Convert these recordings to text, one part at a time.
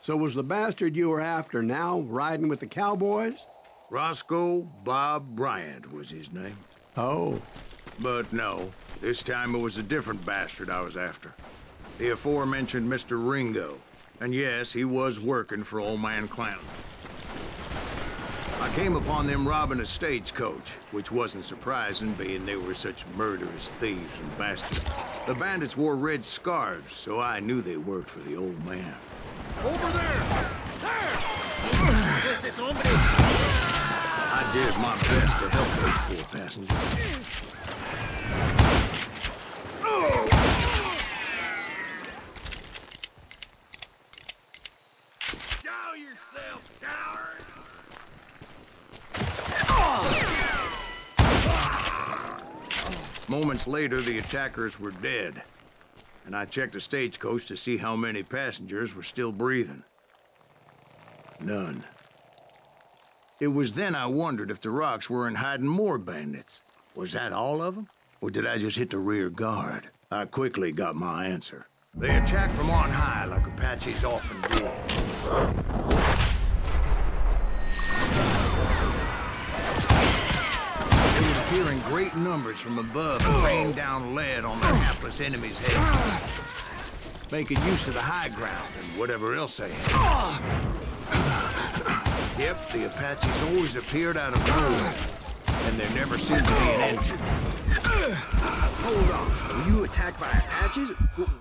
So was the bastard you were after now riding with the cowboys? Roscoe Bob Bryant was his name. Oh. But no, this time it was a different bastard I was after. The aforementioned Mr. Ringo. And yes, he was working for old man Clanton. I came upon them robbing a stagecoach, which wasn't surprising, being they were such murderous thieves and bastards. The bandits wore red scarves, so I knew they worked for the old man. Over there! There! I did my best to help those poor passengers. Show yourself, coward! Moments later, the attackers were dead, and I checked the stagecoach to see how many passengers were still breathing. None. It was then I wondered if the rocks weren't hiding more bandits. Was that all of them? Or did I just hit the rear guard? I quickly got my answer. They attacked from on high like Apaches often did. They would appear in great numbers from above and rain down lead on their hapless enemies' heads, making use of the high ground and whatever else they had. Yep, the Apaches always appeared out of nowhere, and there never seemed to be an end to them. Hold on. Were you attacked by Apaches?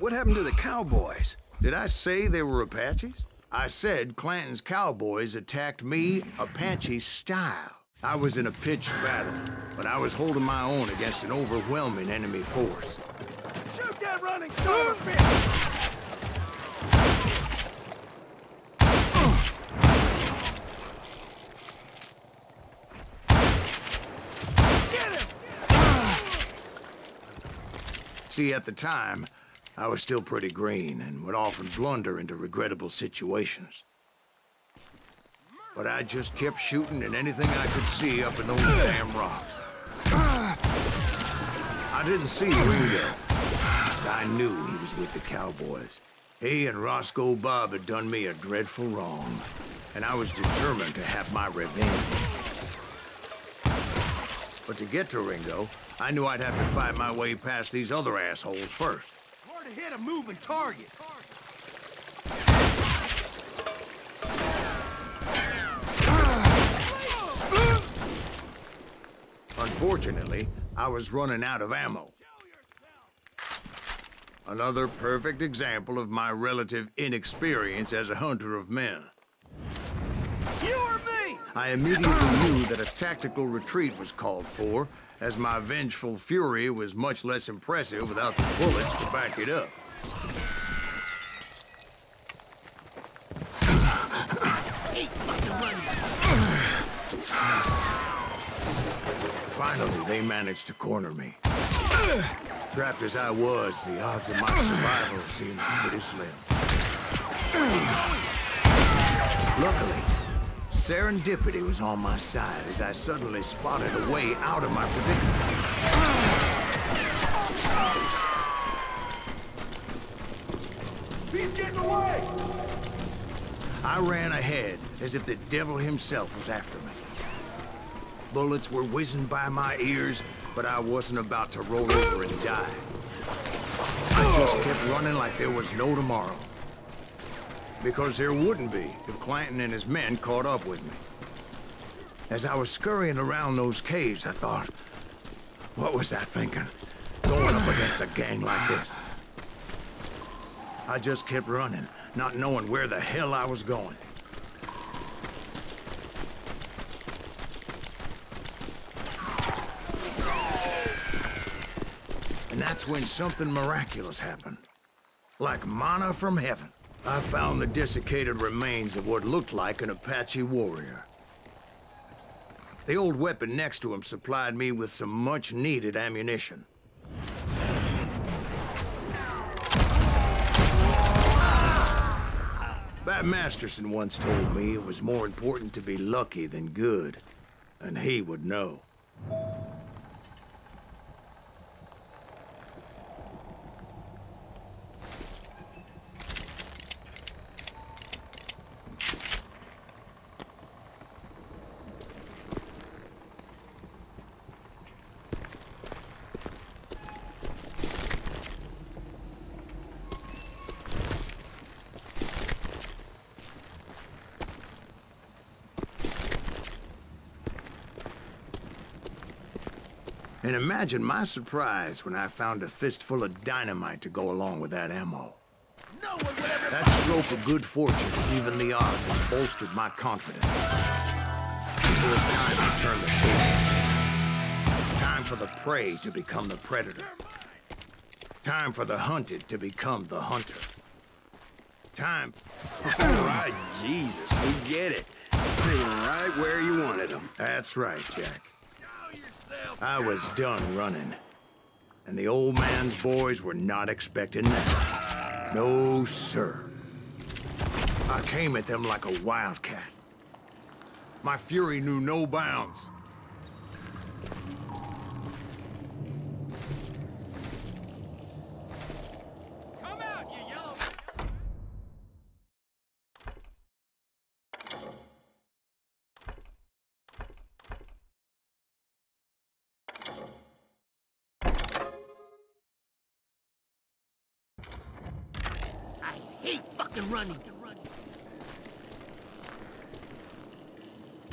What happened to the cowboys? Did I say they were Apaches? I said Clanton's cowboys attacked me Apache style. I was in a pitched battle, but I was holding my own against an overwhelming enemy force. Shoot that running son of a bitch! See, at the time, I was still pretty green and would often blunder into regrettable situations. But I just kept shooting at anything I could see up in those damn rocks. I didn't see Ringo. I knew he was with the cowboys. He and Roscoe Bob had done me a dreadful wrong, and I was determined to have my revenge. But to get to Ringo, I knew I'd have to fight my way past these other assholes first. Hard to hit a moving target. Unfortunately, I was running out of ammo. Another perfect example of my relative inexperience as a hunter of men. You or me? I immediately knew that a tactical retreat was called for, as my vengeful fury was much less impressive without the bullets to back it up. Finally, they managed to corner me. Trapped as I was, the odds of my survival seemed pretty slim. Luckily, serendipity was on my side as I suddenly spotted a way out of my predicament. He's getting away! I ran ahead as if the devil himself was after me. Bullets were whizzing by my ears, but I wasn't about to roll over and die. I just kept running like there was no tomorrow. Because there wouldn't be if Clanton and his men caught up with me. As I was scurrying around those caves, I thought, what was I thinking? Going up against a gang like this. I just kept running, not knowing where the hell I was going. And that's when something miraculous happened. Like manna from heaven. I found the desiccated remains of what looked like an Apache warrior. The old weapon next to him supplied me with some much-needed ammunition. Bat Masterson once told me it was more important to be lucky than good, and he would know. And imagine my surprise when I found a fistful of dynamite to go along with that ammo. No one would ever... That stroke of good fortune evened the odds and bolstered my confidence. It was time to turn the tables. Time for the prey to become the predator. Time for the hunted to become the hunter. Time... All right, Jesus, we get it. They were right where you wanted them. That's right, Jack. Show yourself. I was done running. And the old man's boys were not expecting that. No, sir. I came at them like a wildcat. My fury knew no bounds. Come out, you yellow... I hate fucking running.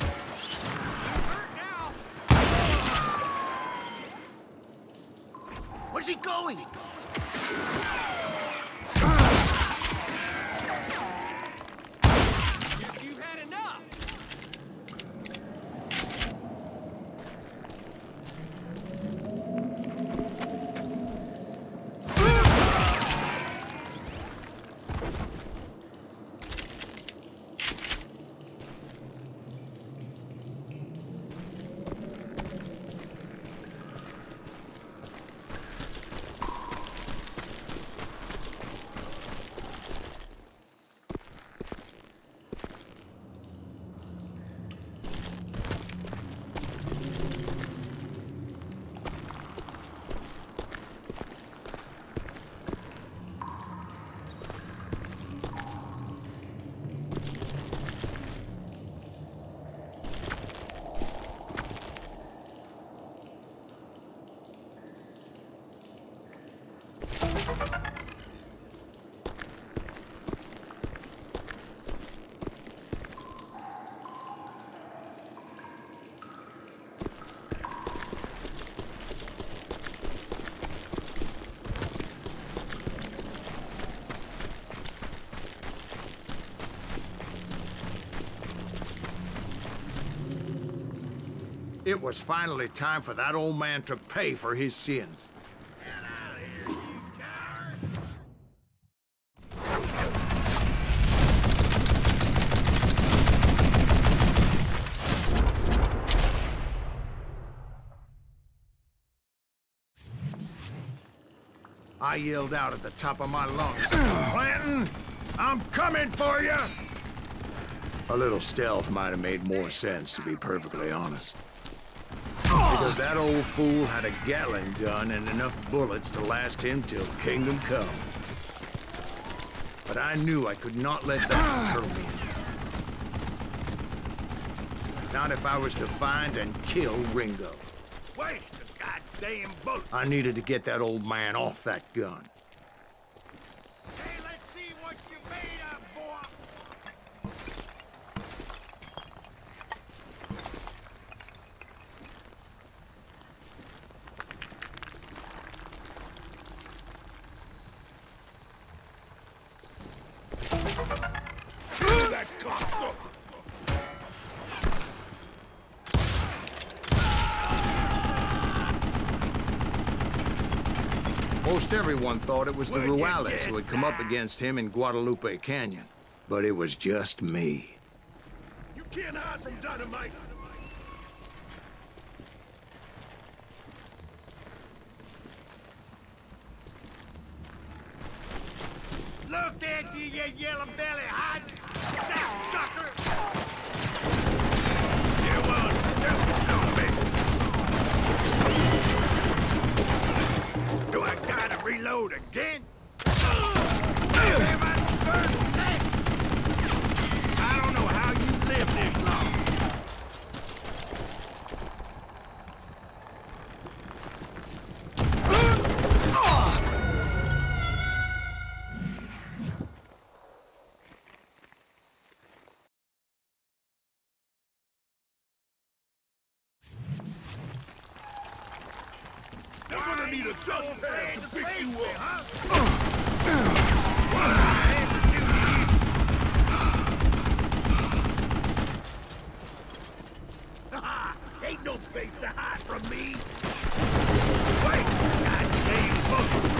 Hurt now. Where's he going? Guess you've had enough. It was finally time for that old man to pay for his sins. Get out of here, you coward! I yelled out at the top of my lungs, "Clanton, I'm coming for you!" A little stealth might have made more sense, to be perfectly honest. Because that old fool had a Gatling gun and enough bullets to last him till kingdom come. But I knew I could not let that deter me. Not if I was to find and kill Ringo. Waste a goddamn bullet! I needed to get that old man off that gun. Hey, let's see what you made of, boy! Kill that cocksucker! Most everyone thought it was the Would you Ruales get who had come up against him in Guadalupe Canyon. But it was just me. You can't hide from dynamite! Look at you, you yellow belly hot sapsucker! You want stupid zombies! Do I gotta reload again? I don't know how you live this long. I'm gonna need a dustpan to pick you up. Ain't no place to hide from me. Wait, goddamn buzzard.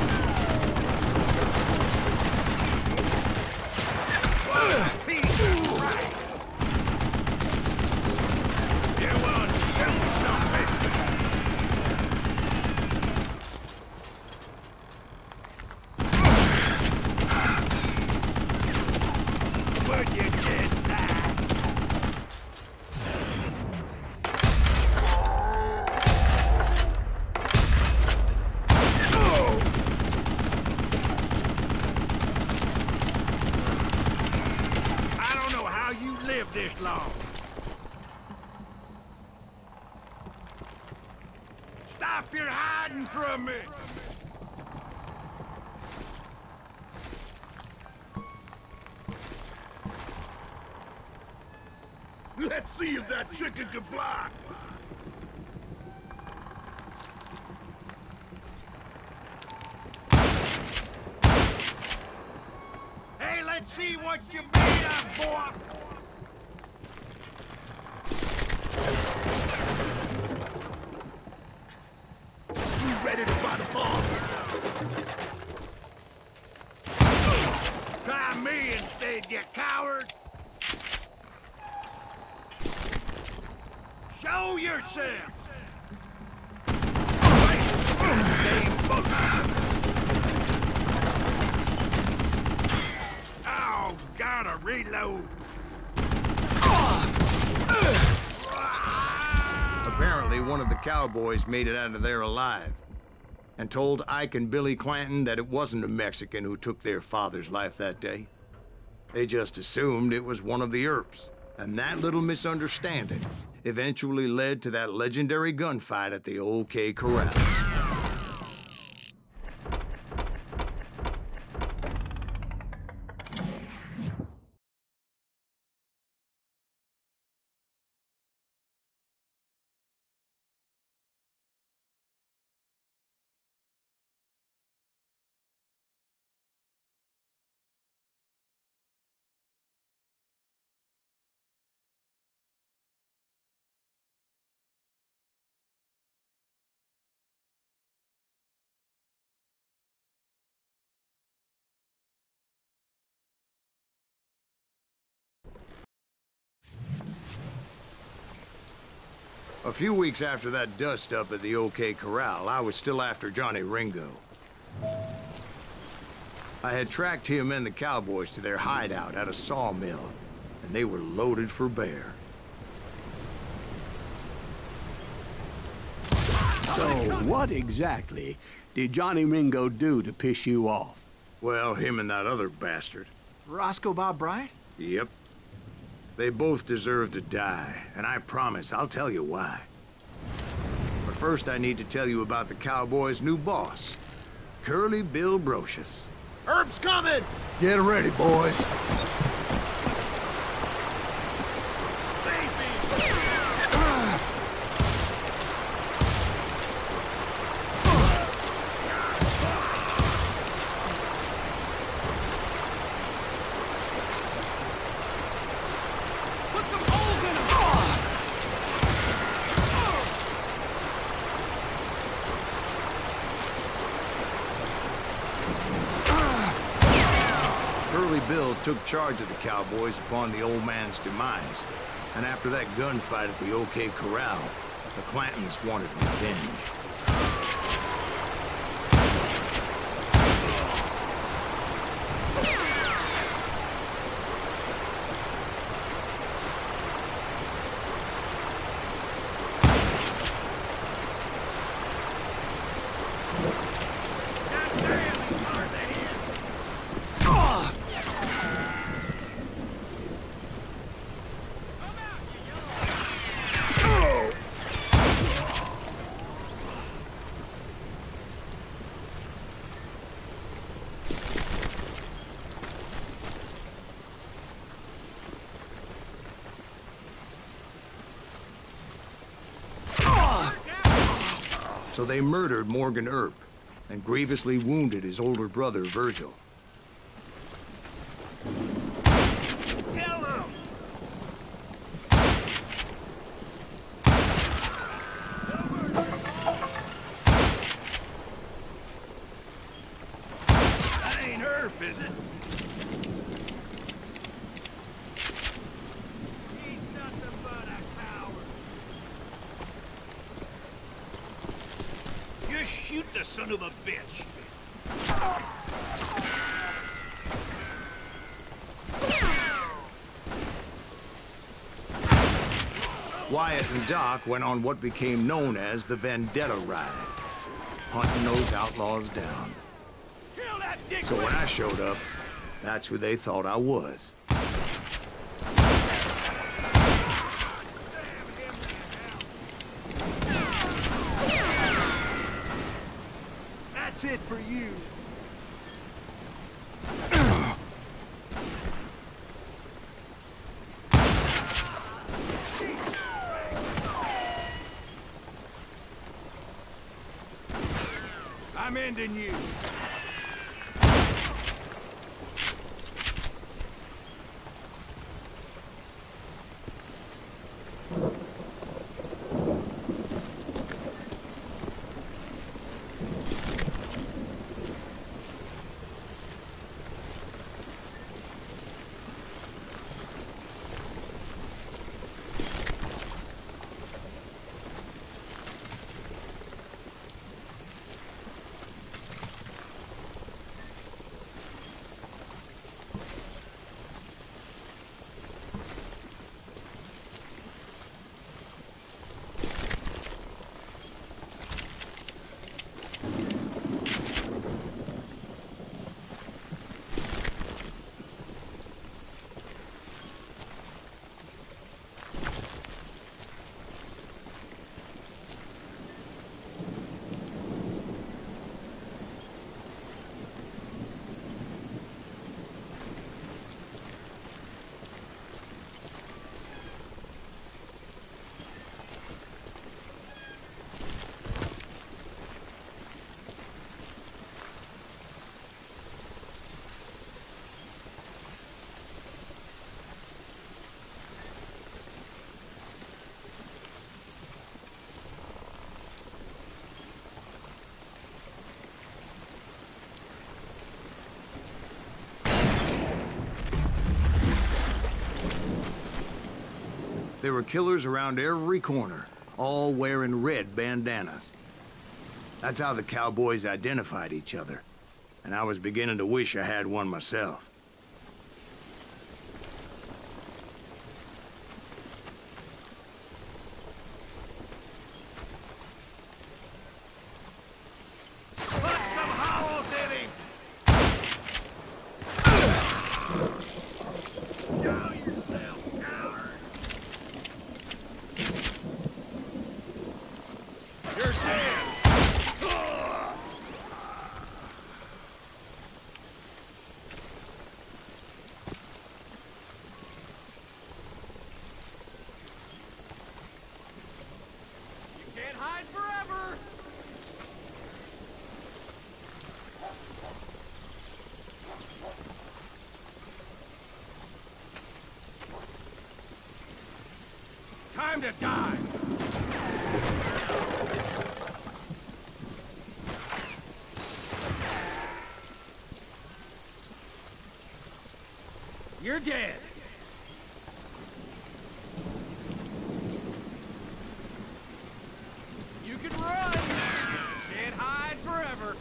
He's right. You want to tell me something? Would you just die? I don't know how you lived this long. Stop your hiding from me! Let's see if that chicken can fly! Hey, let's see what you made of, boy! You ready to fight a bomb? Try me instead, you coward! Show yourself! Oh, gotta reload! Apparently, one of the cowboys made it out of there alive and told Ike and Billy Clanton that it wasn't a Mexican who took their father's life that day. They just assumed it was one of the Earps, and that little misunderstanding eventually led to that legendary gunfight at the OK Corral. A few weeks after that dust-up at the OK Corral, I was still after Johnny Ringo. I had tracked him and the cowboys to their hideout at a sawmill, and they were loaded for bear. So, what exactly did Johnny Ringo do to piss you off? Well, him and that other bastard. Roscoe Bob Bryant? Yep. They both deserve to die, and I promise I'll tell you why. But first I need to tell you about the cowboys' new boss, Curly Bill Brocious. Herb's coming! Get ready, boys. Bill took charge of the cowboys upon the old man's demise, and after that gunfight at the OK Corral, the Clantons wanted revenge. So they murdered Morgan Earp and grievously wounded his older brother, Virgil. Kill him! That ain't Earp, is it? He's nothing but a coward. Just shoot the son of a bitch. Wyatt and Doc went on what became known as the Vendetta Ride, hunting those outlaws down. Kill that dick! So when I showed up, that's who they thought I was. That's it for you. I'm ending you. There were killers around every corner, all wearing red bandanas. That's how the cowboys identified each other, and I was beginning to wish I had one myself. Put some howls in him! Show yourself, coward! You're dead! You can't hide forever! Time to die! You're dead! You can run! Can't hide forever!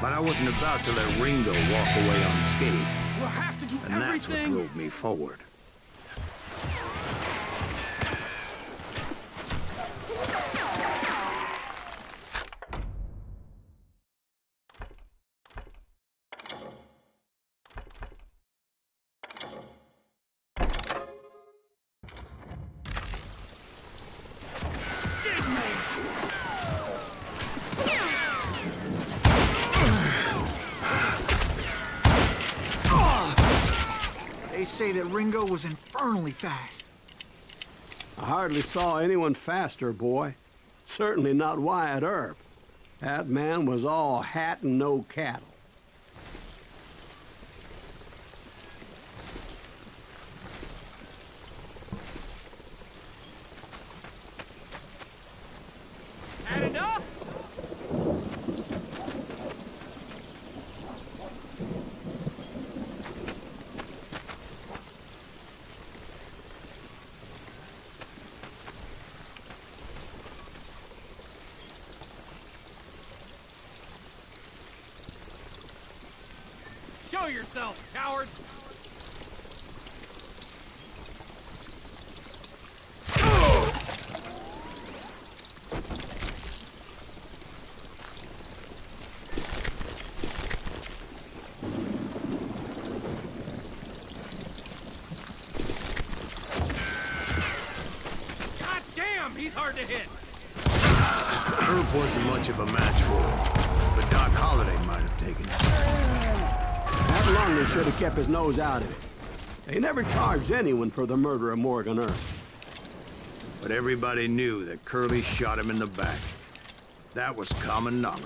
But I wasn't about to let Ringo walk away unscathed, We'll have to do and that's what everything! drove me forward. They say that Ringo was infernally fast. I hardly saw anyone faster, boy. Certainly not Wyatt Earp. That man was all hat and no cattle. Had enough? Show yourself, coward! God damn, he's hard to hit! Herb wasn't much of a match for him, but Doc Holliday might have taken it. That Longer should have kept his nose out of it. They never charged anyone for the murder of Morgan Earp. But everybody knew that Curly shot him in the back. That was common knowledge.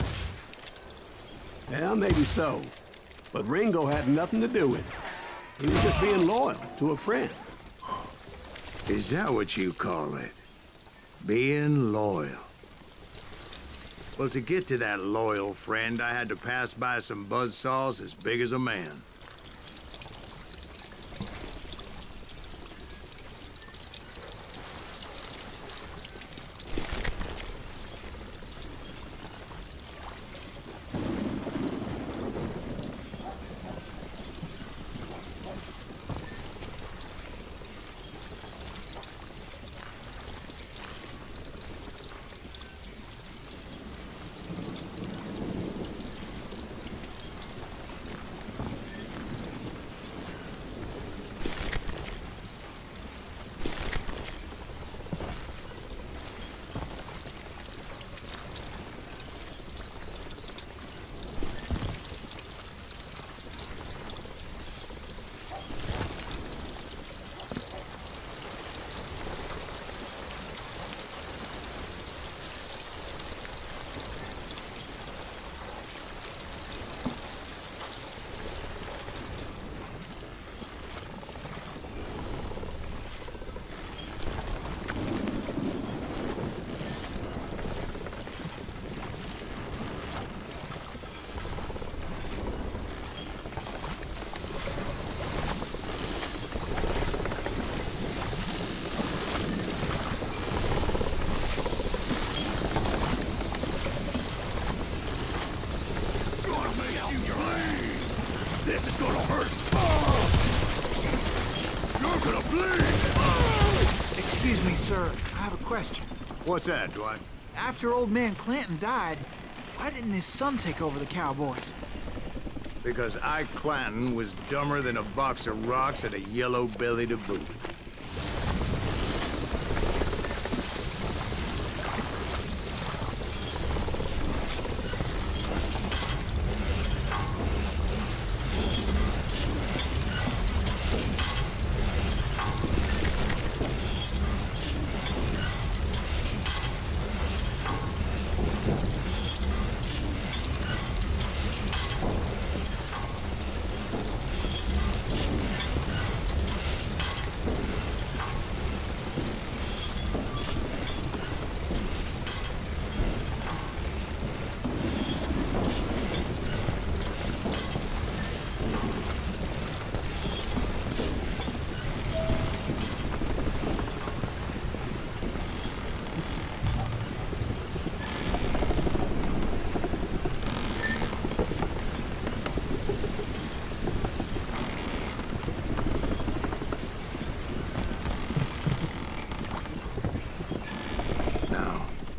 Yeah, maybe so. But Ringo had nothing to do with it. He was just being loyal to a friend. Is that what you call it? Being loyal? Well, to get to that loyal friend, I had to pass by some buzzsaws as big as a man. This is gonna hurt! You're gonna bleed! Excuse me, sir. I have a question. What's that, Dwight? After old man Clanton died, why didn't his son take over the Cowboys? Because Ike Clanton was dumber than a box of rocks and a yellow belly to boot.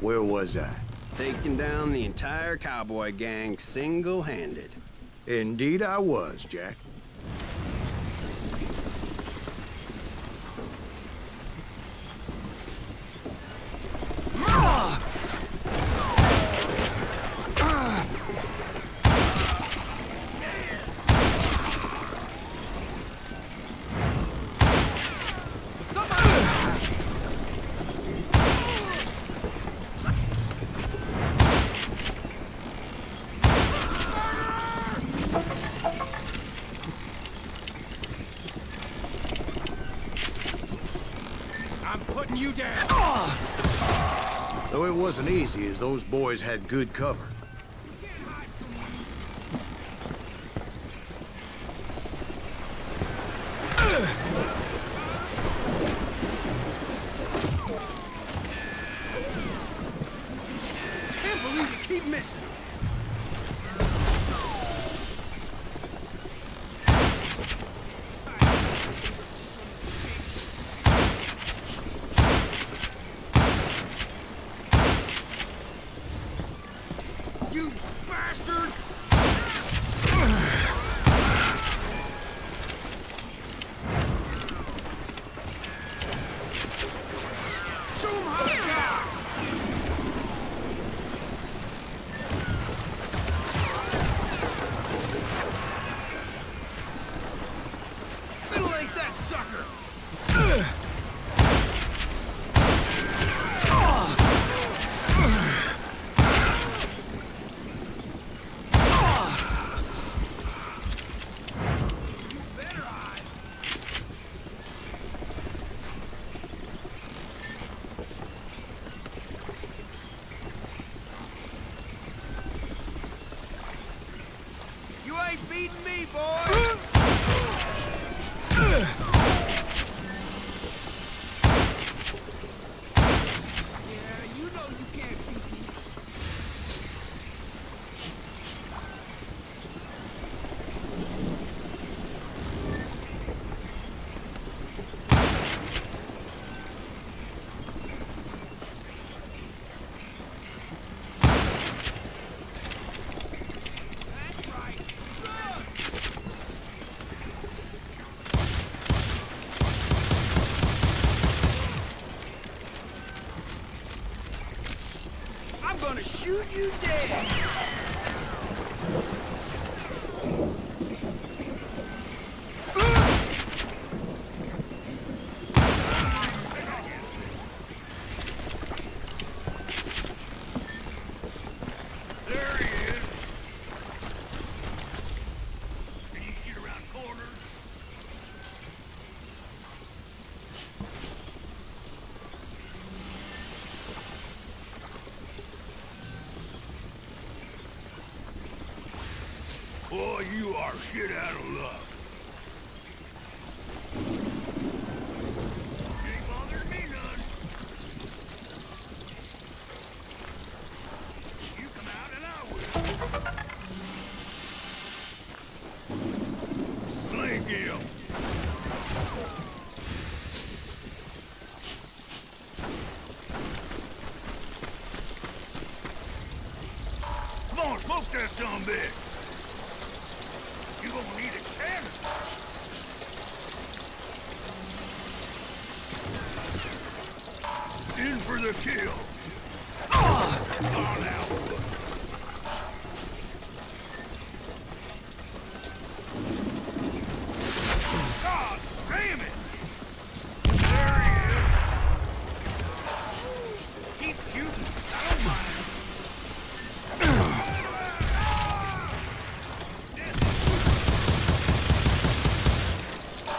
Where was I? Taking down the entire cowboy gang single-handed. Indeed I was, Jack. hunting you down. Though it wasn't easy, as those boys had good cover. Can't believe you keep missing. You bastard! Show 'em how to die! Middle-ain't that sucker! You ain't beating me, boy! Yeah, you know you can't beat me. That's right. Run! I'm gonna shoot you dead! There he is! Can you shoot around corners? Boy, you are shit out of luck. Ain't bothering me none. You come out and I will. Blink him. Come on, smoke that sumbitch. You gonna need a cannon. In for the kill. On out. God damn it! There he is. Keep shooting. I don't mind.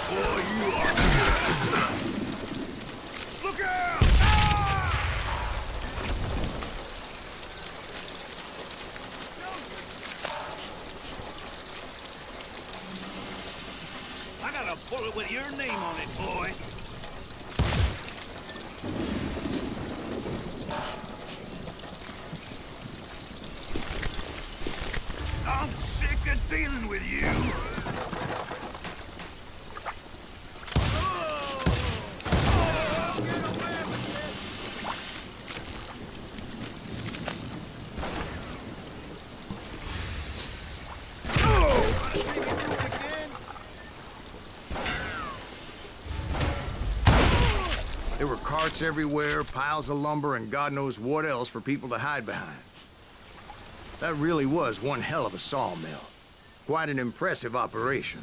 Boy, you are. Look out! I got a bullet with your name on it, boy. I'm sick of dealing with you. There were carts everywhere, piles of lumber, and God knows what else for people to hide behind. That really was one hell of a sawmill. Quite an impressive operation.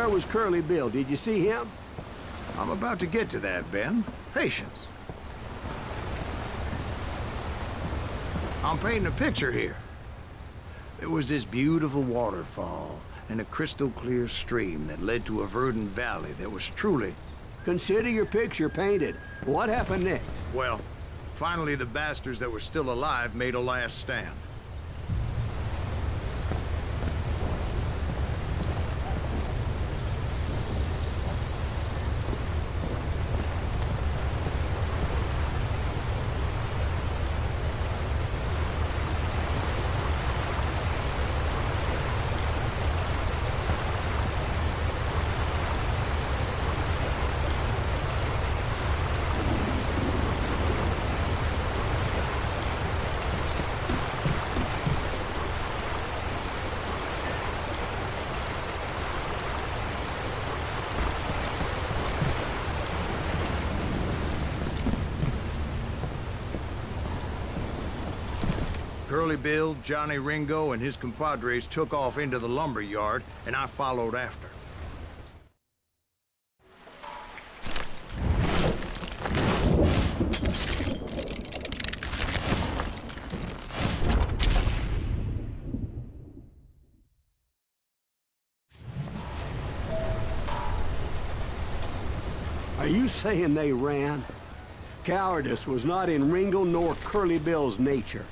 Where was Curly Bill? Did you see him? I'm about to get to that, Ben. Patience. I'm painting a picture here. There was this beautiful waterfall and a crystal clear stream that led to a verdant valley that was truly... Consider your picture painted. What happened next? Well, finally the bastards that were still alive made a last stand. Curly Bill, Johnny Ringo, and his compadres took off into the lumber yard, and I followed after. Are you saying they ran? Cowardice was not in Ringo nor Curly Bill's nature.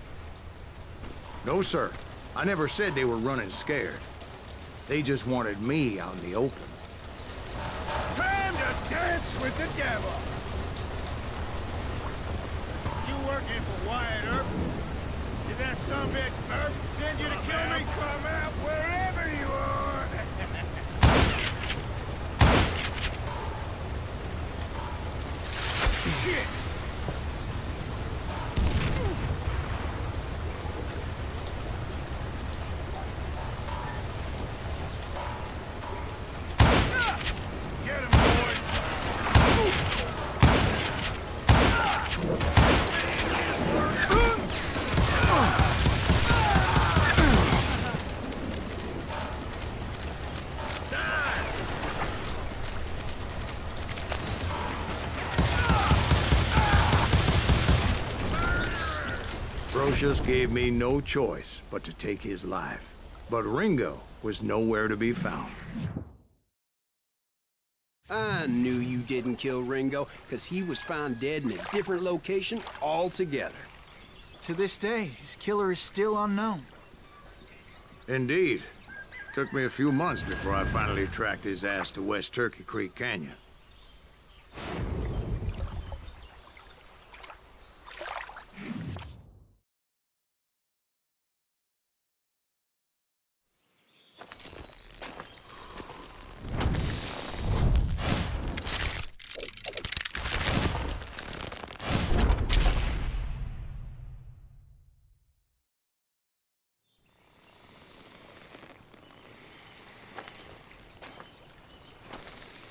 No, sir. I never said they were running scared. They just wanted me out in the open. Time to dance with the devil! You working for Wyatt Earp? Did that sumbitch Earp send you to kill me? Come out wherever you are! Shit! Just gave me no choice but to take his life. But Ringo was nowhere to be found. I knew you didn't kill Ringo, because he was found dead in a different location altogether. To this day, his killer is still unknown. Indeed. Took me a few months before I finally tracked his ass to West Turkey Creek Canyon.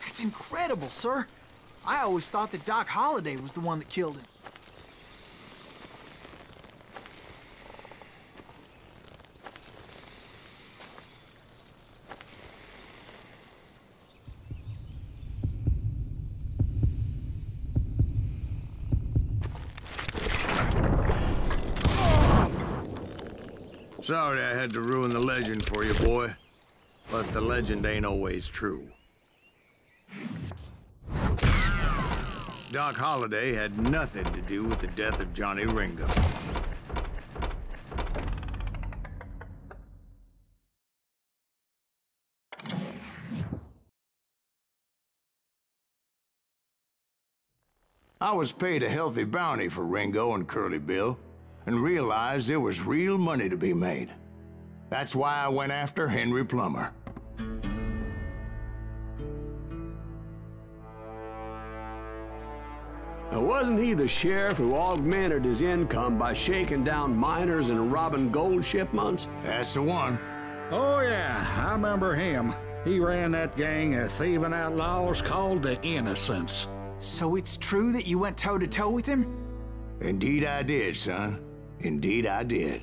That's incredible, sir. I always thought that Doc Holliday was the one that killed him. Sorry I had to ruin the legend for you, boy. But the legend ain't always true. Doc Holliday had nothing to do with the death of Johnny Ringo. I was paid a healthy bounty for Ringo and Curly Bill, and realized there was real money to be made. That's why I went after Henry Plummer. Now, wasn't he the sheriff who augmented his income by shaking down miners and robbing gold shipments? That's the one. Oh, yeah, I remember him. He ran that gang of thieving outlaws called the Innocents. So it's true that you went toe-to-toe with him? Indeed I did, son. Indeed I did.